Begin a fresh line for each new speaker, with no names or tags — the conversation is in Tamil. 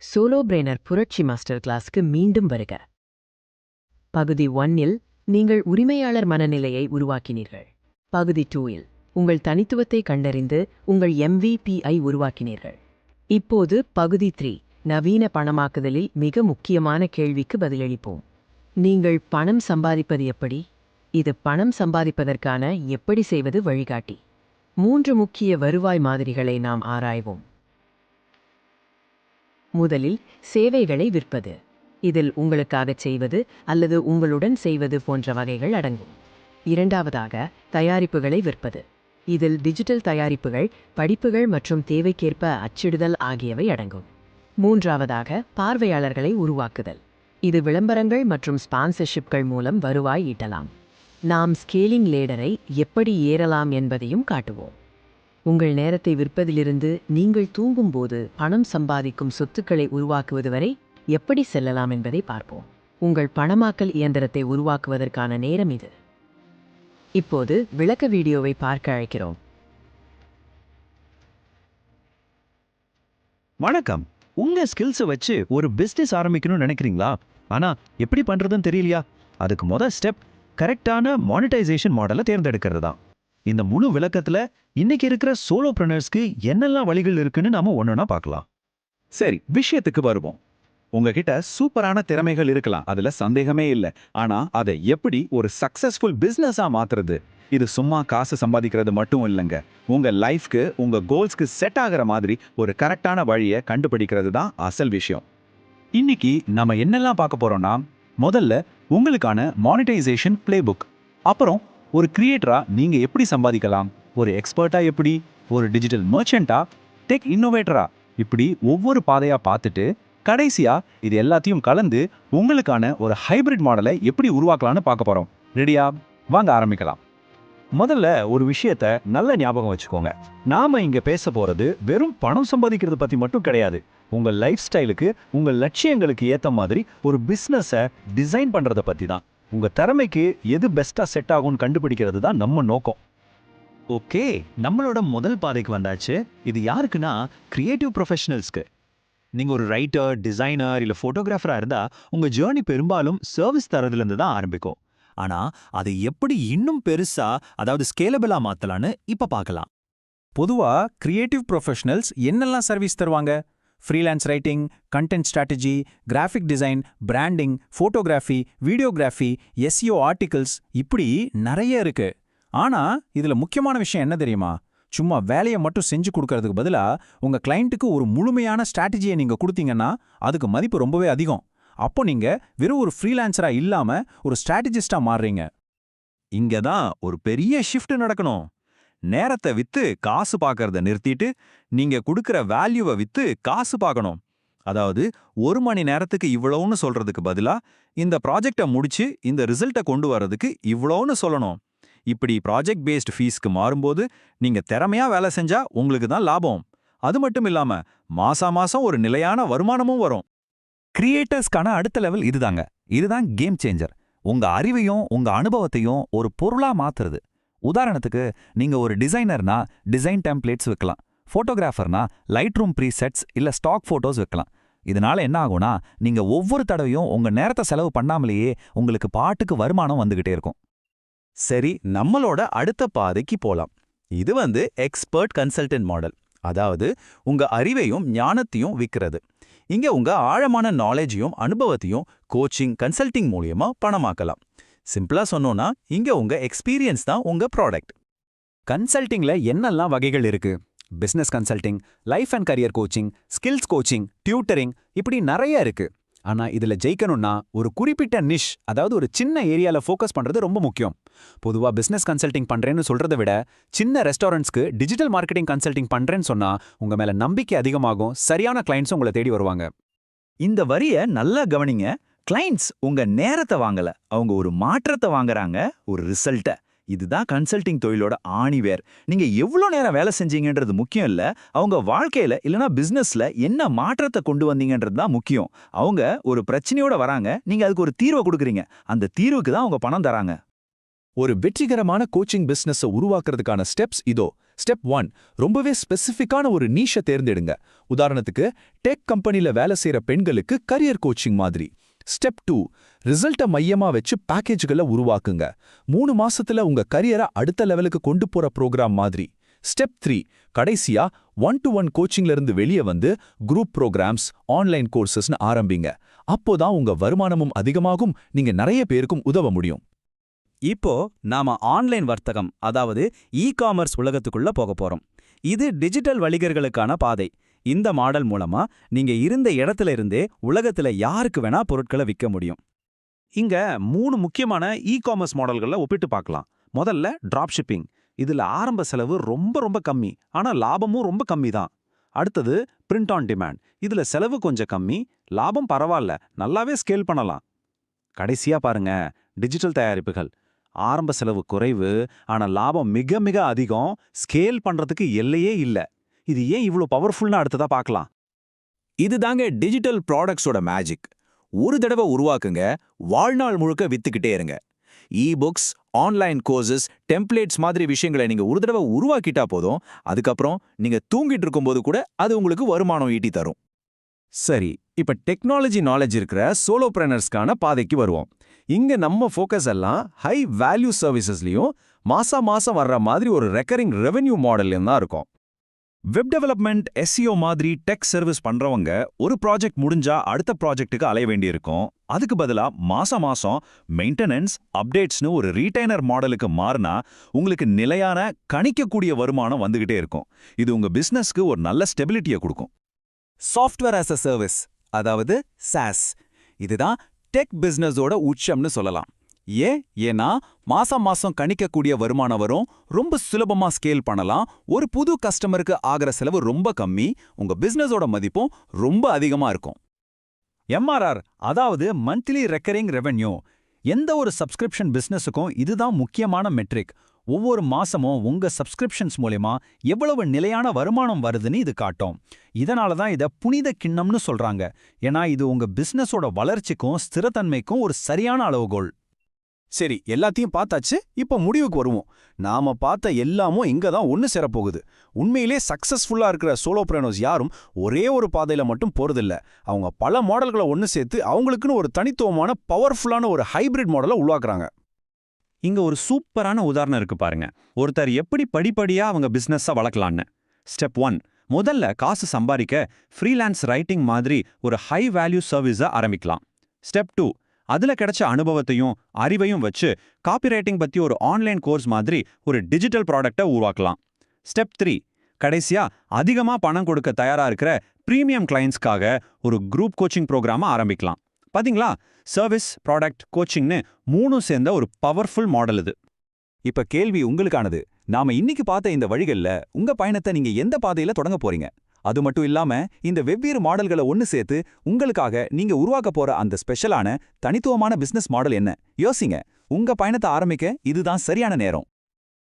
சோலோ பிரெய்னர் புரட்சி மாஸ்டர் கிளாஸ்க்கு மீண்டும் வருக. பகுதி 1இல் நீங்கள் உரிமையாளர் மனநிலையை உருவாக்கினீர்கள். பகுதி 2இல் உங்கள் தனித்துவத்தை கண்டறிந்து உங்கள் MVP-ஐ உருவாக்கினீர்கள். இப்போது பகுதி 3 நவீன பணமாக்குதலில் மிக முக்கியமான கேள்விக்கு பதிலளிப்போம். நீங்கள் பணம் சம்பாதிப்பது எப்படி? இது பணம் சம்பாதிப்பதற்கான எப்படி செய்வது வழிகாட்டி. 3 முக்கிய வருவாய் மாதிரிகளை நாம் ஆராய்வோம். முதலில் சேவைகளை விற்பது. இதில் உங்களுக்காகச் செய்வது அல்லது உங்களுடன் செய்வது போன்ற வகைகள் அடங்கும். இரண்டாவதாக தயாரிப்புகளை விற்பது. இதில் டிஜிட்டல் தயாரிப்புகள், படிப்புகள் மற்றும் தேவைக்கேற்ப அச்சிடுதல் ஆகியவை அடங்கும். மூன்றாவதாக பார்வையாளர்களை உருவாக்குதல். இது விளம்பரங்கள் மற்றும் ஸ்பான்சர்ஷிப்கள் மூலம் வருவாய் ஈட்டலாம். நாம் ஸ்கேலிங் லேடரை எப்படி ஏறலாம் என்பதையும் காட்டுவோம். உங்கள் நேரத்தை விற்பதிலிருந்து நீங்கள் தூங்கும்போது பணம் சம்பாதிக்கும் சொத்துக்களை உருவாக்குவது வரை எப்படி செல்லலாம் என்பதை பார்ப்போம். உங்கள் பணமாக்கல் இயந்திரத்தை உருவாக்குவதற்கான நேரம் இது. இப்போது விளக்க வீடியோவை பார்க்க அழைக்கிறோம்.
வணக்கம். உங்க ஸ்கில்ஸை வச்சு ஒரு பிஸ்னஸ் ஆரம்பிக்கணும்னு நினைக்கிறீங்களா? ஆனா எப்படி பண்றதுன்னு தெரியலையா? அதுக்கு முதல் ஸ்டெப் கரெக்டான மானிட்டைசேஷன் மாடலை தேர்ந்தெடுக்கிறது தான். இந்த முழு விளக்கத்துல இன்னைக்கு இருக்கிற சோலோப்ரனர்ஸ்க்கு என்னெல்லாம் வழிகள் இருக்குன்னு நாம ஒன்னொன்னா பார்க்கலாம்.
சரி, விஷயத்துக்கு வருவோம். உங்ககிட்ட சூப்பரான திறமைகள் இருக்கலாம், அதுல சந்தேகமே இல்லை. ஆனா அதை எப்படி ஒரு சக்சஸ்ஃபுல் பிசினஸா மாத்துறது? இது சும்மா காசு சம்பாதிக்கிறது மட்டும் இல்லைங்க. உங்க லைஃப்க்கு, உங்க கோல்ஸ்க்கு செட் ஆகிற மாதிரி ஒரு கரெக்டான வழியை கண்டுபிடிக்கிறது தான் அசல் விஷயம்.
இன்னைக்கு நம்ம என்னெல்லாம் பார்க்க போறோம்னா, முதல்ல உங்களுக்கான மானிட்டைசேஷன் பிளேபுக், அப்புறம் ஒரு கிரியேட்டரா நீங்க எப்படி சம்பாதிக்கலாம், ஒரு எக்ஸ்பர்ட்டா எப்படி, ஒரு டிஜிட்டல் மர்ச்செண்டா, டெக் இன்னோவேட்டரா, இப்படி ஒவ்வொரு பாதையா பார்த்துட்டு கடைசியா இது எல்லாத்தையும் கலந்து உங்களுக்கான ஒரு ஹைபிரிட் மாடலை எப்படி உருவாக்கலாம்னு பார்க்க போறோம். ரெடியா? வாங்க ஆரம்பிக்கலாம். முதல்ல ஒரு விஷயத்த நல்ல ஞாபகம் வச்சுக்கோங்க. நாம இங்க பேச போறது வெறும் பணம் சம்பாதிக்கிறது பத்தி மட்டும் கிடையாது. உங்க லைஃப் ஸ்டைலுக்கு, உங்க லட்சியங்களுக்கு ஏத்த மாதிரி ஒரு பிசினஸை டிசைன் பண்றத பத்தி தான். உங்க திறமைக்கு எது பெஸ்டா செட் ஆகும்னு கண்டுபிடிக்கிறது தான் நம்ம நோக்கம். ஓகே, நம்மளோட முதல் பாதைக்கு வந்தாச்சு. இது யாருக்குன்னா கிரியேட்டிவ் ப்ரொஃபஷனல்ஸ்க்கு. நீங்க ஒரு ரைட்டர், டிசைனர் இல்ல போட்டோகிராஃபரா இருந்தா உங்க ஜேர்னி பெரும்பாலும் சர்வீஸ் தரதுல இருந்து தான் ஆரம்பிக்கும். ஆனா அதை எப்படி இன்னும் பெருசா, அதாவது ஸ்கேலபிளா மாத்தலான்னு இப்ப பார்க்கலாம். பொதுவா கிரியேட்டிவ் ப்ரொஃபஷனல்ஸ் என்னெல்லாம் சர்வீஸ் தருவாங்க? Freelance writing, content strategy, graphic design, branding, photography, videography, SEO articles, இப்படி நிறைய இருக்கு. ஆனா இதுல முக்கியமான விஷயம் என்ன தெரியுமா? சும்மா வேலையை மட்டும் செஞ்சு கொடுக்கறதுக்கு பதிலா உங்க கிளைண்ட்டுக்கு ஒரு முழுமையான ஸ்ட்ராட்டஜியை நீங்க கொடுத்தீங்கன்னா அதுக்கு மதிப்பு ரொம்பவே அதிகம். அப்போ நீங்க வெறும் ஒரு ஃப்ரீலான்சரா இல்லாம ஒரு ஸ்ட்ராட்டஜிஸ்டா மாறுறீங்க. இங்க தான் ஒரு பெரிய ஷிஃப்ட் நடக்கணும். நேரத்தை வித்து காசு பார்க்கறத நிறுத்திட்டு நீங்க கொடுக்கிற வேல்யூவை வித்து காசு பார்க்கணும். அதாவது 1 மணி நேரத்துக்கு இவ்வளவுன்னு சொல்றதுக்கு பதிலா இந்த ப்ராஜெக்டை முடிச்சு இந்த ரிசல்ட்டை கொண்டு வர்றதுக்கு இவ்வளோன்னு சொல்லணும். இப்படி ப்ராஜெக்ட் பேஸ்ட் ஃபீஸ்க்கு மாறும்போது நீங்க திறமையா வேலை செஞ்சா உங்களுக்கு தான் லாபம். அது மட்டும் இல்லாம மாசம் ஒரு நிலையான வருமானமும் வரும். கிரியேட்டர்ஸ்க்கான அடுத்த லெவல் இதுதாங்க. இதுதான் கேம் சேஞ்சர். உங்க அறிவையும் உங்க அனுபவத்தையும் ஒரு பொருளா மாத்துறது. உதாரணத்துக்கு, நீங்க ஒரு டிசைனர்னா டிசைன் டெம்ப்ளேட்ஸ் வைக்கலாம். ஃபோட்டோகிராஃபர்னா லைட் ரூம் ப்ரீசெட்ஸ் இல்ல ஸ்டாக் ஃபோட்டோஸ் வைக்கலாம். இதனால என்ன ஆகும்னா, நீங்க ஒவ்வொரு தடவையும் உங்க நேரத்தை செலவு பண்ணாமலேயே உங்களுக்கு பாட்டுக்கு வருமானம் வந்துகிட்டே இருக்கும். சரி, நம்மளோட அடுத்த பாதைக்கு போலாம். இது எக்ஸ்பர்ட் கன்சல்டன்ட் மாடல். அதாவது உங்க அறிவையும் ஞானத்தையும் விற்கிறது. இங்க உங்க ஆழமான நாலேஜையும் அனுபவத்தையும் கோச்சிங், கன்சல்டிங் மூலியமா பணமாக்கலாம். சிம்பிளா சொன்னோம்னா, இங்க உங்க எக்ஸ்பீரியன்ஸ் தான் உங்க ப்ராடக்ட். கன்சல்டிங்ல என்னெல்லாம் வகைகள் இருக்கு? Business consulting, life and career coaching, skills coaching, tutoring, இப்படி நிறைய இருக்கு. ஆனா இதுல ஜெயிக்கணும்னா ஒரு குறிப்பிட்ட நிஷ், அதாவது ஒரு சின்ன ஏரியால ஃபோக்கஸ் பண்றது ரொம்ப முக்கியம். பொதுவா பிசினஸ் கன்சல்டிங் பண்றேன்னு சொல்றதை விட சின்ன ரெஸ்டாரண்ட்ஸ்க்கு டிஜிட்டல் மார்க்கெட்டிங் கன்சல்டிங் பண்றேன்னு சொன்னா உங்க மேல நம்பிக்கை அதிகமாகும். சரியான கிளைண்ட்ஸ் உங்களை தேடி வருவாங்க. இந்த வரிய நல்லா கவனிங்க. கிளைண்ட்ஸ் உங்க நேரத்தை வாங்கல, அவங்க ஒரு மாற்றத்தை வாங்குறாங்க, ஒரு ரிசல்ட்டை. இதுதான் கன்சல்டிங் தொழிலோட ஆணிவேர். நீங்க எவ்வளோ நேரம் வேலை செஞ்சீங்கன்றது முக்கியம் இல்ல, அவங்க வாழ்க்கையில இல்லனா பிசினஸ்ல என்ன மாற்றத்தை கொண்டு வந்தீங்கன்றது தான் முக்கியம். அவங்க ஒரு பிரச்சனையோட வராங்க, நீங்க அதுக்கு ஒரு தீர்வை கொடுக்குறீங்க, அந்த தீர்வுக்கு தான் அவங்க பணம் தராங்க. ஒரு வெற்றிகரமான கோச்சிங் பிசினஸை உருவாக்குறதுக்கான ஸ்டெப்ஸ் இதோ.
ஸ்டெப் 1 ரொம்பவே ஸ்பெசிஃபிக்கான ஒரு நீஷை தேர்ந்தெடுங்க. உதாரணத்துக்கு டெக் கம்பெனில வேலை செய்யற பெண்களுக்கு கரியர் கோச்சிங் மாதிரி. ஸ்டெப் 2 ரிசல்ட்டை மையமா வச்சு பேக்கேஜ்களை உருவாக்குங்க. 3 மாசத்துல உங்க கரியரை அடுத்த லெவலுக்கு கொண்டு போற ப்ரோக்ராம் மாதிரி. ஸ்டெப் 3 கடைசியா 1-to-1 கோச்சிங்ல இருந்து வெளியே வந்து குரூப் ப்ரோக்ராம்ஸ், ஆன்லைன் கோர்சஸ்னு ஆரம்பிங்க. அப்போதான் உங்க வருமானமும் அதிகமாகும், நீங்க நிறைய பேருக்கும் உதவ முடியும்.
இப்போ நாம ஆன்லைன் வர்த்தகம், அதாவது இ-காமர்ஸ் உலகத்துக்குள்ள போக போறோம். இது டிஜிட்டல் வணிகர்களுக்கான பாதை. இந்த மாடல் மூலமா நீங்க இருந்த இடத்துல இருந்தே உலகத்துல யாருக்கு வேணா பொருட்களை விற்க முடியும்.
இங்க 3 முக்கியமான இ-காமர்ஸ் மாடல்களை ஒப்பிட்டு பார்க்கலாம். முதல்ல டிராப் ஷிப்பிங். இதுல ஆரம்ப செலவு ரொம்ப ரொம்ப கம்மி, ஆனா லாபமும் ரொம்ப கம்மி தான். அடுத்தது பிரிண்ட் ஆன் டிமாண்ட். இதுல செலவு கொஞ்சம் கம்மி, லாபம் பரவாயில்ல, நல்லாவே ஸ்கேல் பண்ணலாம். கடைசியா பாருங்க, டிஜிட்டல் தயாரிப்புகள். ஆரம்ப செலவு குறைவு, ஆனா லாபம் மிக மிக அதிகம், ஸ்கேல் பண்றதுக்கு எல்லையே இல்ல. இது ஏன் இவ்ளோ பவர்ஃபுல்னா அடுத்ததா பார்க்கலாம்.
இதுதாங்க டிஜிட்டல் ப்ராடக்ட்ஸோட மேஜிக். ஒரு தடவை உருவாக்குங்க, வாழ்நாள் முழுக்க வித்துக்கிட்டே இருங்க. இ-புக்ஸ், ஆன்லைன் கோர்சஸ், டெம்ப்ளேட்ஸ் மாதிரி விஷயங்களை நீங்க ஒரு தடவை உருவாக்கிட்டா போதும், அதுக்கப்புறம் நீங்க தூங்கிட்டு இருக்கும்போது கூட அது உங்களுக்கு வருமானம் ஈட்டி தரும். சரி, இப்ப டெக்னாலஜி நாலேஜ் இருக்கிற சோலோப்ரெனர்ஸ்க்கான பாதைக்கு வருவோம். இங்க நம்ம ஃபோக்கஸ் எல்லாம் ஹை வேல்யூ சர்வீசஸ்லயும் மாசம் வர்ற மாதிரி ஒரு ரெக்கரிங் ரெவென்யூ மாடல்லையும் தான் இருக்கும். வெப் டெவலப்மெண்ட், SEO மாதிரி டெக் சர்வீஸ் பண்றவங்க ஒரு ப்ராஜெக்ட் முடிஞ்சா அடுத்த ப்ராஜெக்ட்டுக்கு அலைய வேண்டியிருக்கும். அதுக்கு பதிலா மாசம் மெயின்டெனன்ஸ், அப்டேட்ஸ்னு ஒரு ரீடைனர் மாடலுக்கு மாறினா உங்களுக்கு நிலையான கணிக்கக்கூடிய வருமானம் வந்துகிட்டே இருக்கும். இது உங்க பிசினஸ்க்கு ஒரு நல்ல ஸ்டெபிலிட்டியை கொடுக்கும்.
சாஃப்ட்வேர் ஆஸ் அ சர்வீஸ், அதாவது SaaS, இதுதான் டெக் பிசினஸோட உச்சம்னு சொல்லலாம். ஏன்னா மாசம் கணிக்கக்கூடிய வருமானம் வரும், ரொம்ப சுலபமா ஸ்கேல் பண்ணலாம், ஒரு புது கஸ்டமருக்கு ஆகிற செலவு ரொம்ப கம்மி, உங்க பிசினஸோட மதிப்பும் ரொம்ப அதிகமா இருக்கும்.
MRR, அதாவது மந்த்லி ரெக்கரிங் ரெவென்யூ. எந்த ஒரு சப்ஸ்கிரிப்ஷன் பிசினஸுக்கும் இதுதான் முக்கியமான மெட்ரிக். ஒவ்வொரு மாசமும் உங்க சப்ஸ்கிரிப்ஷன்ஸ் மூலமா எவ்வளவு நிலையான வருமானம் வருதுன்னு இது காட்டும். இதனால தான் இதை புனித கிண்ணம்னு சொல்றாங்க. ஏன்னா இது உங்க பிசினஸோட வளர்ச்சிக்கும் ஸ்திரத்தன்மைக்கும் ஒரு சரியான அளவுகோல்.
சரி, எல்லாத்தையும் பார்த்தாச்சு. இப்போ முடிவுக்கு வருவோம். நாம பார்த்த எல்லாமும் இங்க தான் ஒன்று சேரப்போகுது. உண்மையிலே சக்சஸ்ஃபுல்லா இருக்கிற சோலோப்ரெனர்ஸ் யாரும் ஒரே ஒரு பாதையில மட்டும் போறதில்ல. அவங்க பல மாடல்களை ஒன்று சேர்த்து அவங்களுக்குன்னு ஒரு தனித்துவமான பவர்ஃபுல்லான ஒரு ஹைபிரிட் மாடலை உருவாக்குறாங்க.
இங்க ஒரு சூப்பரான உதாரணம் இருக்கு பாருங்க. ஒருத்தர் எப்படி படிப்படியா அவங்க பிசினஸை வளர்க்கலான்னு. ஸ்டெப் 1, முதல்ல காசு சம்பாதிக்க ஃப்ரீலான்ஸ் ரைட்டிங் மாதிரி ஒரு ஹை வேல்யூ சர்வீஸை ஆரம்பிக்கலாம். ஸ்டெப் 2, அதுல கிடைச்ச அனுபவத்தையும் அறிவையும் வச்சு காப்பிரைட்டிங் பத்தி ஒரு ஆன்லைன் கோர்ஸ் மாதிரி ஒரு டிஜிட்டல் ப்ராடக்டை உருவாக்கலாம். ஸ்டெப் 3, கடைசியா அதிகமா பணம் கொடுக்க தயாரா இருக்கிற பிரீமியம் கிளைண்ட்ஸ்க்காக ஒரு குரூப் கோச்சிங் ப்ரோக்ராமை ஆரம்பிக்கலாம். பாத்தீங்களா, சர்வீஸ், ப்ராடக்ட், கோச்சிங்னு 3 சேர்ந்த ஒரு பவர்ஃபுல் மாடல் இது.
இப்ப கேள்வி உங்களுக்கானது. நாம இன்னைக்கு பார்த்த இந்த வழிகள்ல உங்க பயணத்தை நீங்க எந்த பாதையில தொடங்க போறீங்க? அது மட்டும் இல்லாம இந்த வெவ்வேறு மாடல்களை ஒன்னு சேர்த்து உங்களுக்காக நீங்க உருவாக்க போற அந்த ஸ்பெஷலான தனித்துவமான பிசினஸ் மாடல் என்ன? யோசிங்க. உங்க பயணத்தை ஆரம்பிக்க இதுதான் சரியான நேரம்.